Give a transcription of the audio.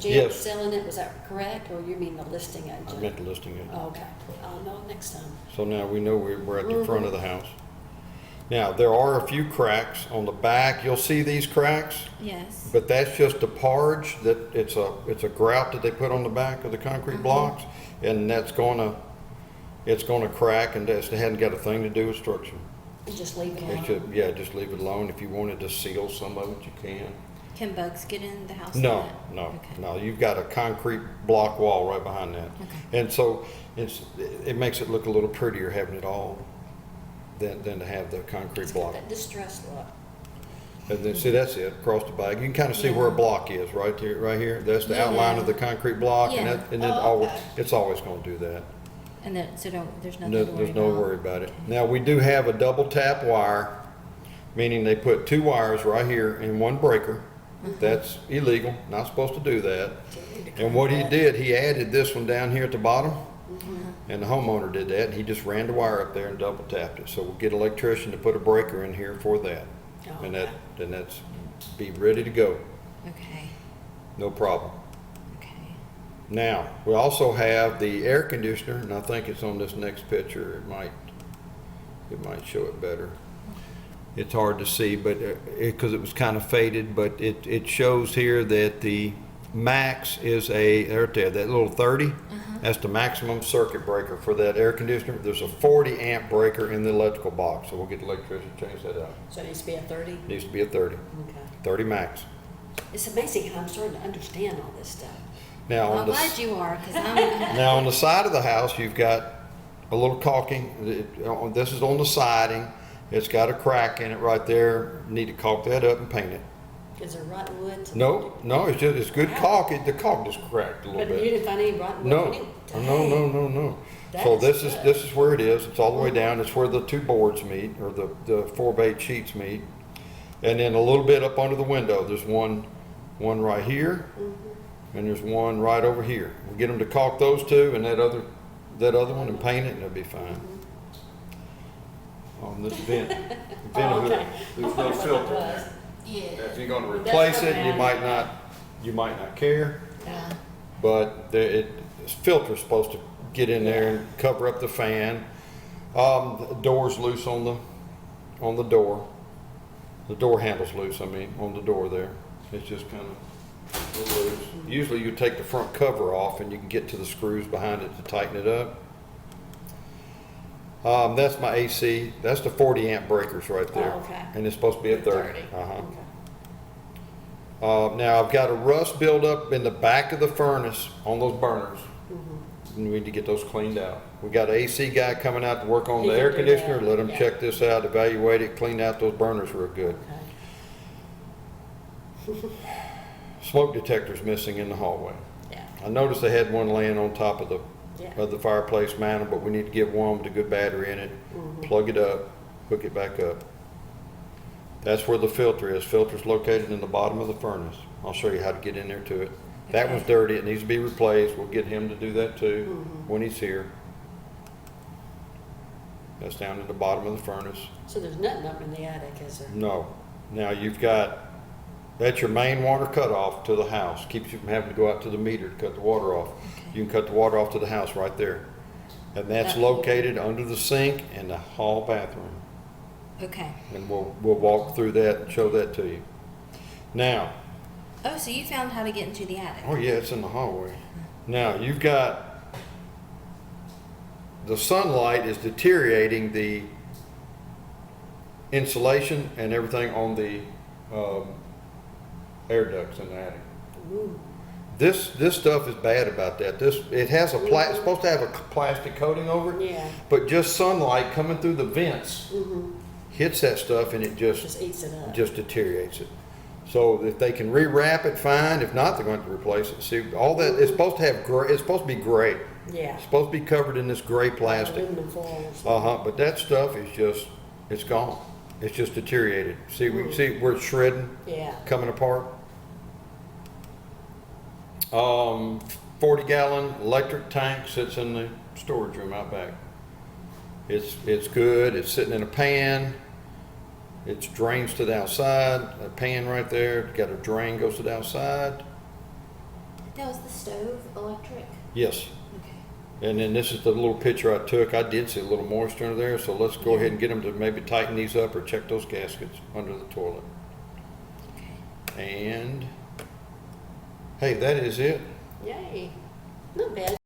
Jan Yes. selling it, was that correct, or you mean the listing agent? I meant the listing agent. Oh, okay, I'll know next time. So now we know we're at the front of the house. Now, there are a few cracks on the back. You'll see these cracks, Yes. but that's just a parge that it's a grout that they put on the back of the concrete blocks, and it's gonna crack, and it hadn't got a thing to do with structure. And just leave it It alone. should, yeah, just leave it alone. If you wanted to seal some of it, you can. Can bugs get in the house? No, yet? no, Okay. no. You've got a concrete block wall right behind that. Okay. And so it makes it look a little prettier having it all than to have the concrete It's got block. that distressed look. And then, see, that's it, across the back. You can kind of see where a Yeah. block is, right there, right here. That's the outline of the concrete block, and Yeah. and then Oh, always, okay. it's always gonna do that. And then, so there's nothing No, to worry there's no about? worry about it. Now, we do have a double tap wire, meaning they put two wires right here in one breaker. That's illegal, not supposed to do that. So you need to And what he correct that. did, he added this one down here at the bottom, and the homeowner did that, and he just ran the wire up there and double tapped it. So we'll get an electrician to put a breaker in here for that. Oh, And okay. then that's, be ready to go, Okay, no problem. okay. Now, we also have the air conditioner, and I think it's on this next picture, it might show it better. It's hard to see, but, because it was kind of faded, but it shows here that the max is there, that little 30, that's the maximum circuit breaker for that air conditioner. There's a 40 amp breaker in the electrical box, so we'll get the electrician to change that out. So it needs to be a 30? Needs to be a 30, Okay. 30 max. It's amazing how I'm starting to understand all this stuff. Now, Well, on I'm the glad you are, because I'm, Now, on the side of the house, you've got a little caulking. This is on the siding. It's got a crack in it right there. Need to caulk that up and paint it. Is there rotten wood? No, it's good caulk. The caulk just cracked a little But you bit. didn't find any rotten wood? No, in it? no. That So is this good. is where it is. It's all the way down. It's where the two boards meet, or the 4x8 sheets meet. And then a little bit up under the window, there's one right here, and there's one right over here. We'll get them to caulk those two and that other one and paint it, and it'll be fine. On this vent, Oh, okay. there's no filter there. yeah, If you're gonna But that's replace it, coming you out. might not care, Yeah. but this filter's supposed to get in there and cover up the fan. The door's loose on the door. The door handle's loose, I mean, on the door there. It's just kind of loose. Usually you take the front cover off and you can get to the screws behind it to tighten it up. That's my AC. That's the 40 amp breakers right there. Oh, okay. And it's supposed to be at 30. 30. Uh-huh. Okay. Now I've got a rust buildup in the back of the furnace on those burners. We need to get those cleaned out. We got an AC guy coming out to work on He the can air do conditioner. that, Let him yeah. check this out, evaluate it, clean out those burners real good. Okay. Smoke detector's missing in the hallway. Yeah. I noticed they had one laying on top of Yeah. the fireplace mantle, but we need to get one with a good battery in it, plug it up, hook it back up. That's where the filter is. Filter's located in the bottom of the furnace. I'll show you how to get in there to it. That one's dirty. It needs to be replaced. We'll get him to do that too when he's here. That's down in the bottom of the furnace. So there's nothing up in the attic, is there? No. Now that's your main water cutoff to the house. Keeps you from having to go out to the meter to cut the water off. You can cut the water off to the house right there. And that's located under the sink and the hall bathroom. okay. And we'll walk through that and show that to you. Now, Oh, so you found how to get into the attic? oh yeah, it's in the hallway. Now, you've got, the sunlight is deteriorating the insulation and everything on the air ducts in the attic. Ooh. This stuff is bad about that. It has it's supposed to have a plastic coating over it, Yeah. but just sunlight coming through the vents hits that stuff and it Just eats it up. just deteriorates it. So if they can rewrap it, fine. If not, they're going to have to replace it. See, all that, it's supposed to have gray, it's supposed to be gray. Yeah. It's supposed to be covered in this gray plastic. Aluminum foil or something. But that stuff is just, it's gone. It's just deteriorated. See, we can see where it's shredding, Yeah. coming apart. 40-gallon electric tank sits in the storage room out back. It's good. It's sitting in a pan. It drains to the outside. A pan right there. Got a drain goes to the outside. That was the stove electric? Yes. Okay. And then this is the little picture I took. I did see a little moisture under there, so let's go ahead and get them to maybe tighten these up or check those gaskets under the toilet. Okay. And, hey, that is it. Yay. Not bad.